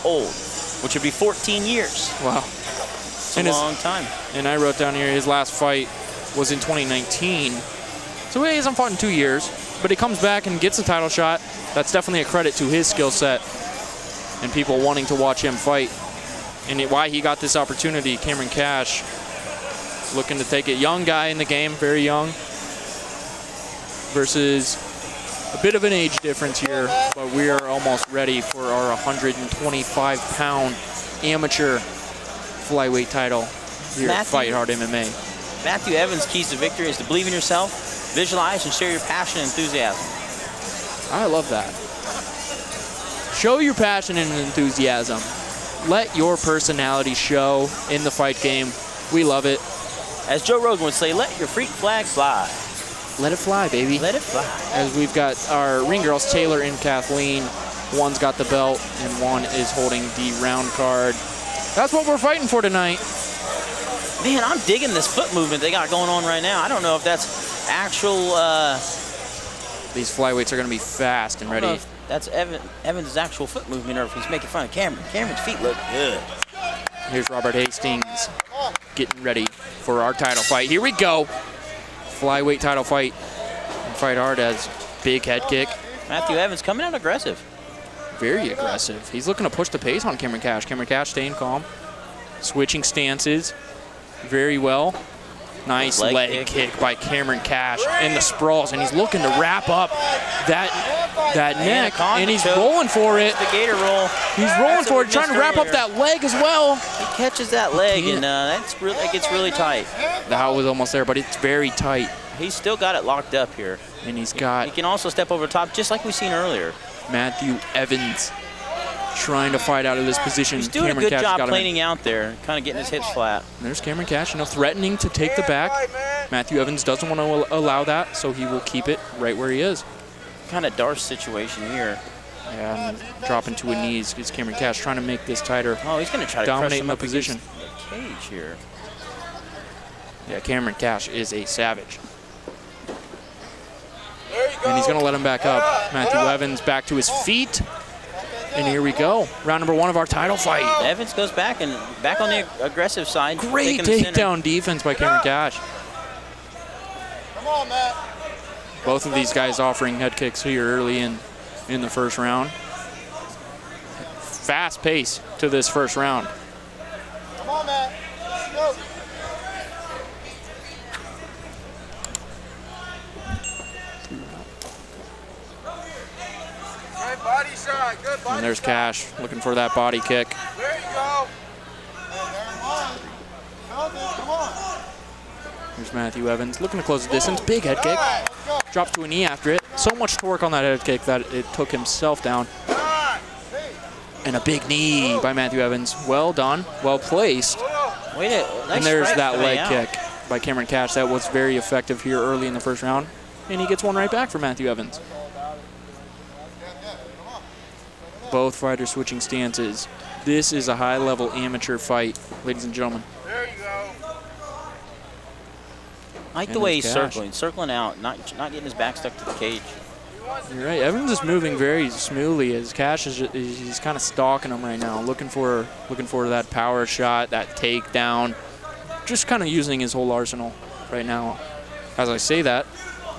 old, which would be 14 years. Wow. It's a long time. And I wrote down here his last fight was in 2019. So he hasn't fought in 2 years, but he comes back and gets a title shot. That's definitely a credit to his skill set and people wanting to watch him fight. And why he got this opportunity, Cameron Cash looking to take it. Young guy in the game, very young, versus a bit of an age difference here, but we are almost ready for our 125-pound amateur flyweight title here at Fight Hard MMA. Matthew Evans' keys to victory is to believe in yourself, visualize, and share your passion and enthusiasm. I love that. Show your passion and enthusiasm. Let your personality show in the fight game. We love it. As Joe Rogan would say, let your freak flag fly. Let it fly, baby. Let it fly. As we've got our ring girls, Taylor and Kathleen. One's got the belt, and one is holding the round card. That's what we're fighting for tonight. Man, I'm digging this foot movement they got going on right now. I don't know if that's actual... These flyweights are going to be fast and ready. That's Evans' actual foot movement, or if he's making fun of Cameron. Cameron's feet look good. Here's Robert Hastings getting ready for our title fight. Here we go. Flyweight title fight. And Fight Hard has big head kick. Matthew Evans coming out aggressive. Very aggressive. He's looking to push the pace on Cameron Cash. Cameron Cash staying calm. Switching stances very well. Nice leg kick by Cameron Cash in the sprawls, and he's looking to wrap up that neck, and he's rolling for it. The gator roll. He's rolling for it, trying to wrap up that leg as well. He catches that leg, and that gets really tight. That was almost there, but it's very tight. He's still got it locked up here. And he's got... He can also step over top, just like we've seen earlier. Matthew Evans trying to fight out of this position. He's doing a good job planing out there, kind of getting his hips flat. And there's Cameron Cash, threatening to take the back. Matthew Evans doesn't want to allow that, so he will keep it right where he is. Kind of Darce situation here. Yeah, and dropping to a knees is Cameron Cash, trying to make this tighter. Oh, he's going to try to dominate the position. The cage here. Yeah, Cameron Cash is a savage. And he's going to let him back up. Matthew Evans back to his feet. And here we go. Round number 1 of our title fight. Evans goes back on the aggressive side. Great takedown defense by Cameron Cash. Come on, Matt. Both of these guys offering head kicks here early in the first round. Fast pace to this first round. Come on, Matt. Let's go. Good body shot. Good body And there's Cash looking for that body kick. There you go. Come on. Here's Matthew Evans looking to close the distance. Big head kick. Drops to a knee after it. So much torque on that head kick that it took himself down. And a big knee by Matthew Evans. Well done. Well placed. And there's that leg kick by Cameron Cash. That was very effective here early in the first round. And he gets one right back for Matthew Evans. Both fighters switching stances. This is a high-level amateur fight, ladies and gentlemen. There you go. I like the way he's circling out, not getting his back stuck to the cage. You're right. Evans is moving very smoothly as Cash he's kind of stalking him right now, looking for that power shot, that takedown, just kind of using his whole arsenal right now. As I say that,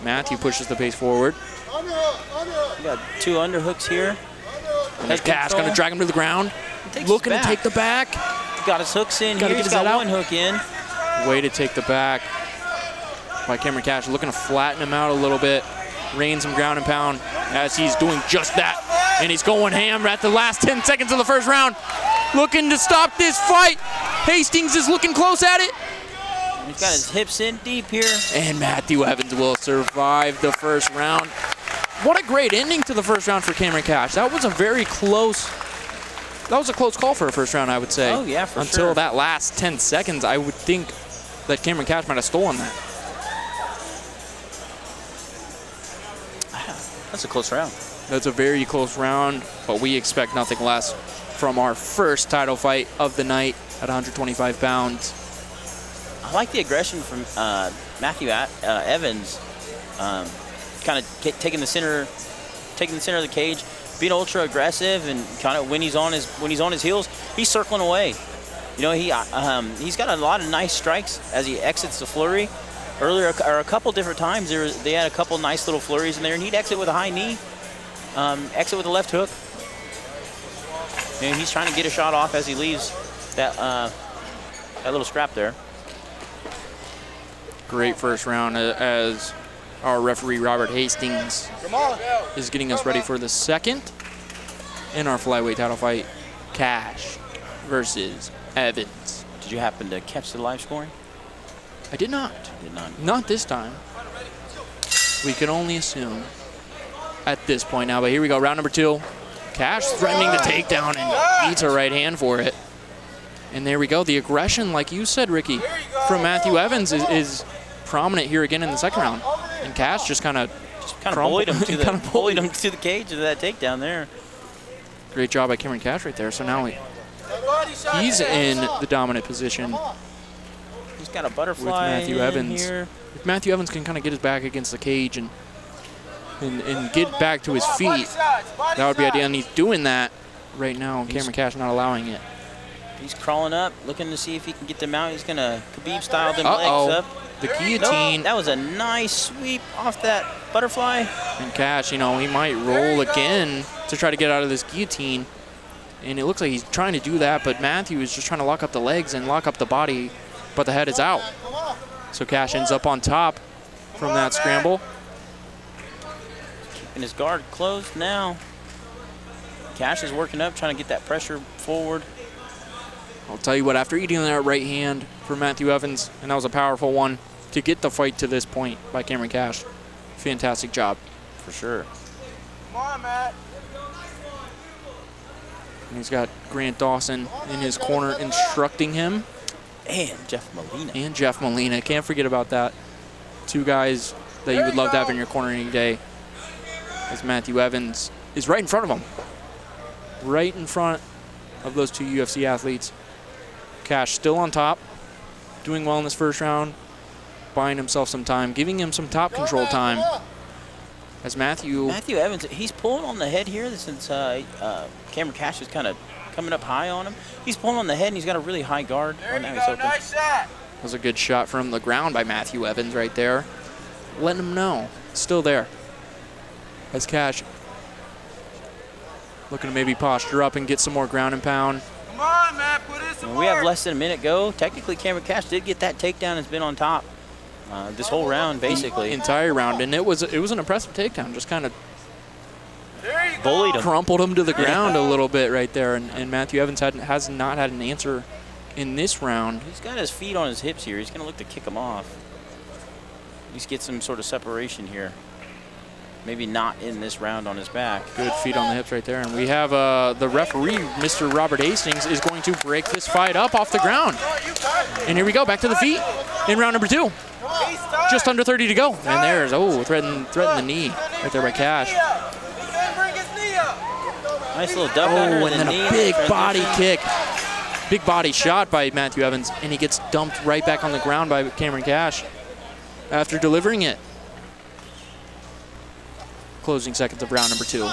Matthew pushes the pace forward. We got 2 underhooks here. And there's Cash going to drag him to the ground, looking to take the back. Got his hooks in here. He's got one hook in. Way to take the back by Cameron Cash, looking to flatten him out a little bit, rain some ground and pound as he's doing just that. And he's going ham at the last 10 seconds of the first round, looking to stop this fight. Hastings is looking close at it. He's got his hips in deep here. And Matthew Evans will survive the first round. What a great ending to the first round for Cameron Cash. That was a very close, call for a first round, I would say. Oh, yeah, for sure. Until that last 10 seconds, I would think that Cameron Cash might have stolen that. That's a close round. That's a very close round, but we expect nothing less from our first title fight of the night at 125 pounds. I like the aggression from Matthew Evans, kind of taking the center of the cage, being ultra aggressive and kind of when he's on his heels, he's circling away. You know, he's got a lot of nice strikes as he exits the flurry. Earlier, or a couple different times, they had a couple nice little flurries in there, and he'd exit with a high knee, exit with a left hook. And he's trying to get a shot off as he leaves that little strap there. Great first round as our referee, Robert Hastings, is getting us ready for the second in our flyweight title fight, Cash versus Evans. Did you happen to catch the live scoring? I did not. Did not. Not this time. We can only assume at this point now, but here we go, round number 2. Cash threatening the takedown and eats a right hand for it. And there we go. The aggression, like you said, Ricky, from Matthew Evans is prominent here again in the second round. And Cash just kind of bullied him to the cage of that takedown there. Great job by Cameron Cash right there. So now he's in the dominant position. He's got a butterfly with Matthew Evans. here. If Matthew Evans can kind of get his back against the cage and get back to his feet, that would be ideal. And he's doing that right now. Cameron Cash not allowing it. He's crawling up, looking to see if he can get them out. He's gonna Khabib style them legs up. The guillotine. Nope, that was a nice sweep off that butterfly. And Cash, you know, he might roll again to try to get out of this guillotine. And it looks like he's trying to do that, but Matthew is just trying to lock up the legs and lock up the body, but the head is out. So Cash ends up on top from that scramble. Keeping his guard closed now. Cash is working up, trying to get that pressure forward. I'll tell you what, after eating that right hand for Matthew Evans, and that was a powerful one, to get the fight to this point by Cameron Cash, fantastic job. For sure. Come on, Matt. And he's got Grant Dawson in his corner instructing him. And Jeff Molina. Can't forget about that. 2 guys that you would love to have in your corner any day. As Matthew Evans is right in front of him. Right in front of those 2 UFC athletes. Cash still on top. Doing well in this first round. Buying himself some time. Giving him some top control time. As Matthew Evans, he's pulling on the head here since Cameron Cash is kind of coming up high on him. He's pulling on the head, and he's got a really high guard. There you go, nice shot. That was a good shot from the ground by Matthew Evans right there. Letting him know. Still there. As Cash looking to maybe posture up and get some more ground and pound. Come on, Matt, put in some We have work. less than a minute go. Technically, Cameron Cash did get that takedown and has been on top this whole round, basically. The entire round, and it was an impressive takedown. Just kind of bullied him. Crumpled him to the ground a little bit right there, and Matthew Evans has not had an answer in this round. He's got his feet on his hips here. He's going to look to kick him off. At least get some sort of separation here. Maybe not in this round on his back. Good feet on the hips right there. And we have the referee, Mr. Robert Hastings, is going to break this fight up off the ground. And here we go, back to the feet in round number 2. Just under 30 to go. And there's, threaten the knee right there by Cash. Nice little duck under and the then knee. A big body kick. Big body shot by Matthew Evans, and he gets dumped right back on the ground by Cameron Cash after delivering it. Closing seconds of round number 2.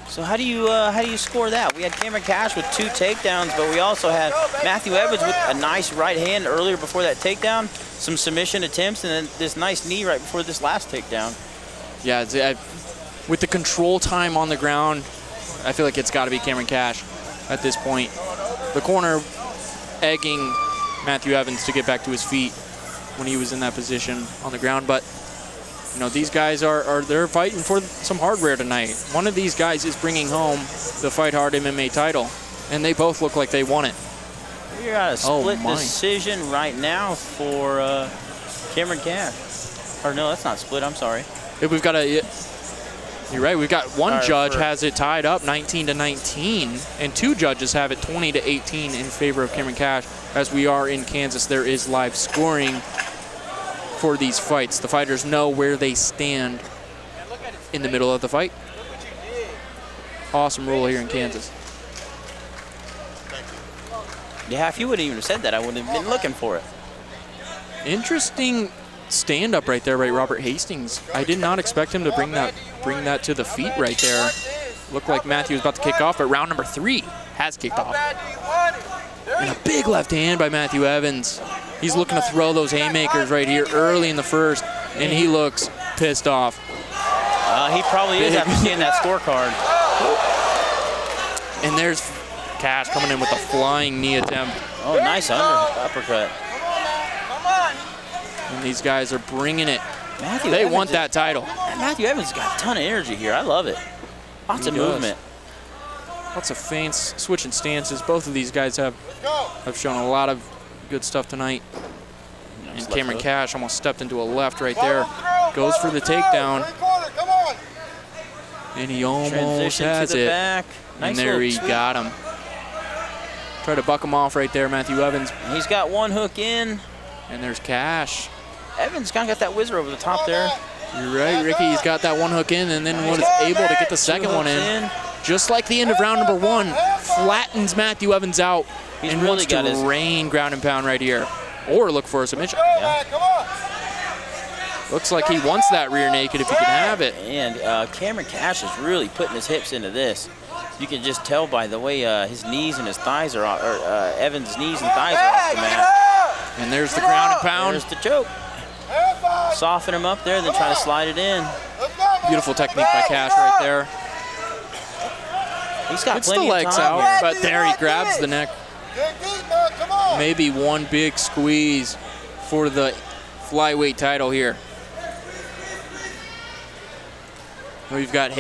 So how do you score that? We had Cameron Cash with 2 takedowns, but we also had Matthew Evans with a nice right hand earlier before that takedown, some submission attempts, and then this nice knee right before this last takedown. Yeah, with the control time on the ground, I feel like it's got to be Cameron Cash at this point. The corner egging Matthew Evans to get back to his feet when he was in that position on the ground, but you know, these guys they're fighting for some hardware tonight. One of these guys is bringing home the Fight Hard MMA title, and they both look like they won it. We're at a split decision right now for Cameron Cash. Or no, that's not split. I'm sorry. We've got you're right. We've got one judge has it tied up 19-19, and 2 judges have it 20-18 in favor of Cameron Cash. As we are in Kansas, there is live scoring for these fights. The fighters know where they stand in the middle of the fight. Awesome rule here in Kansas. Yeah, if you would have even said that, I would have been looking for it. Interesting stand-up right there by Robert Hastings. I did not expect him to bring that to the feet right there. Looked like Matthew was about to kick off, but round number 3 has kicked How off. bad do you want it? And a big left hand by Matthew Evans. He's looking to throw those haymakers right here early in the first, and he looks pissed off. He probably is after seeing that scorecard. And there's Cash coming in with a flying knee attempt. Oh, nice uppercut. Come on. And these guys are bringing it. Matthew They Evans want that title. Matthew Evans has got a ton of energy here. I love it. Lots of He does. movement. Lots of feints, switching stances. Both of these guys have shown a lot of good stuff tonight. And Cameron Cash almost stepped into a left right there. Goes for the takedown. And he almost Transition has to the it. back. Nice And there little he got him. Try to buck him off right there, Matthew Evans. He's got one hook in. And there's Cash. Evans kind of got that whizzer over the top there. You're right, Ricky. He's got that one hook in and then was able to get the second one in. Just like the end of round number 1, flattens Matthew Evans out He's and really wants got to his- rain ground and pound right here. Or look for a submission. Looks like he wants that rear naked if he can have it. And Cameron Cash is really putting his hips into this. You can just tell by the way his knees and his thighs are off, or Evans' knees and thighs are off the mat. And there's the ground and pound. There's the choke. Soften him up there, then try to slide it in. Beautiful technique by Cash right there. He's got Gets the plenty of legs time out, here. but there he grabs the neck. Maybe one big squeeze for the flyweight title here. We've got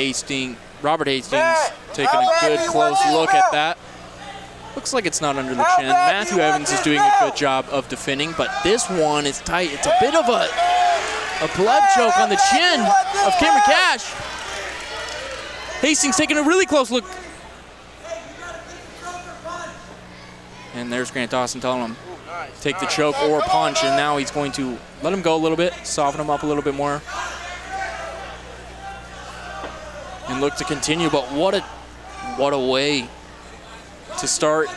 Robert Hastings taking a good close look at that. Looks like it's not under the chin. Matthew Evans is doing a good job of defending, but this one is tight. It's a bit of a blood choke on the chin of Cameron Cash. Hastings taking a really close look. And there's Grant Dawson telling him, take the choke or punch, and now he's going to let him go a little bit, soften him up a little bit more. And look to continue, but what a way to start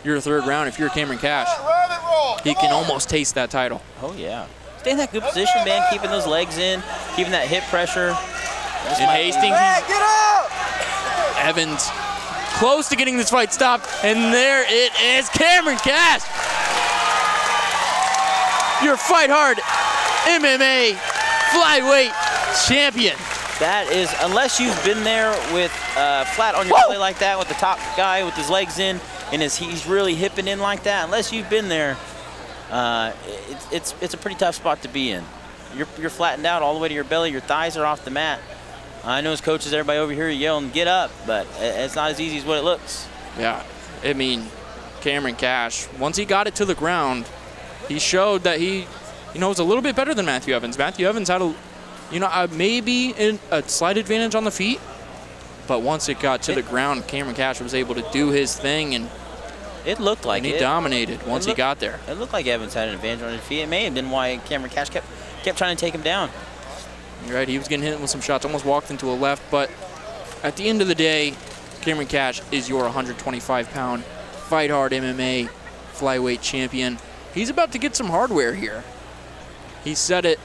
your third round if you're Cameron Cash. He can almost taste that title. Oh, yeah. Stay in that good position, man, keeping those legs in, keeping that hip pressure. And Hastings, Evans, close to getting this fight stopped, and there it is, Cameron Cash, your Fight Hard MMA flyweight champion. That is, unless you've been there with flat on your belly like that, with the top guy with his legs in, and he's really hipping in like that. Unless you've been there, it's a pretty tough spot to be in. You're flattened out all the way to your belly. Your thighs are off the mat. I know as coaches, everybody over here yelling, "Get up!" But it's not as easy as what it looks. Yeah, I mean, Cameron Cash, once he got it to the ground, he showed that he, was a little bit better than Matthew Evans. Matthew Evans had maybe a slight advantage on the feet, but once it got to the ground, Cameron Cash was able to do his thing, and it looked like he dominated once he got there. It looked like Evans had an advantage on his feet. It may have been why Cameron Cash kept trying to take him down. You're right, he was getting hit with some shots, almost walked into a left, but at the end of the day, Cameron Cash is your 125-pound Fight Hard MMA flyweight champion. He's about to get some hardware here. He said it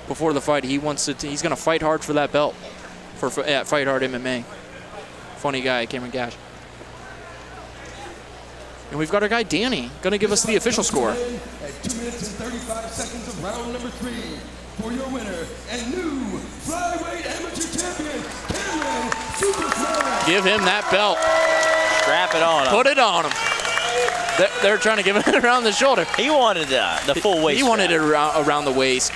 before the fight. He's going to fight hard for that belt at Fight Hard MMA. Funny guy, Cameron Cash. And we've got our guy Danny going to give us the official score. At 2 minutes and 35 seconds of round number 3, for your winner and new flyweight amateur champion, Cameron Superstar. Give him that belt. Strap it on him. Put it on him. They're trying to give it around the shoulder. He wanted the full waist. He wanted it around the waist.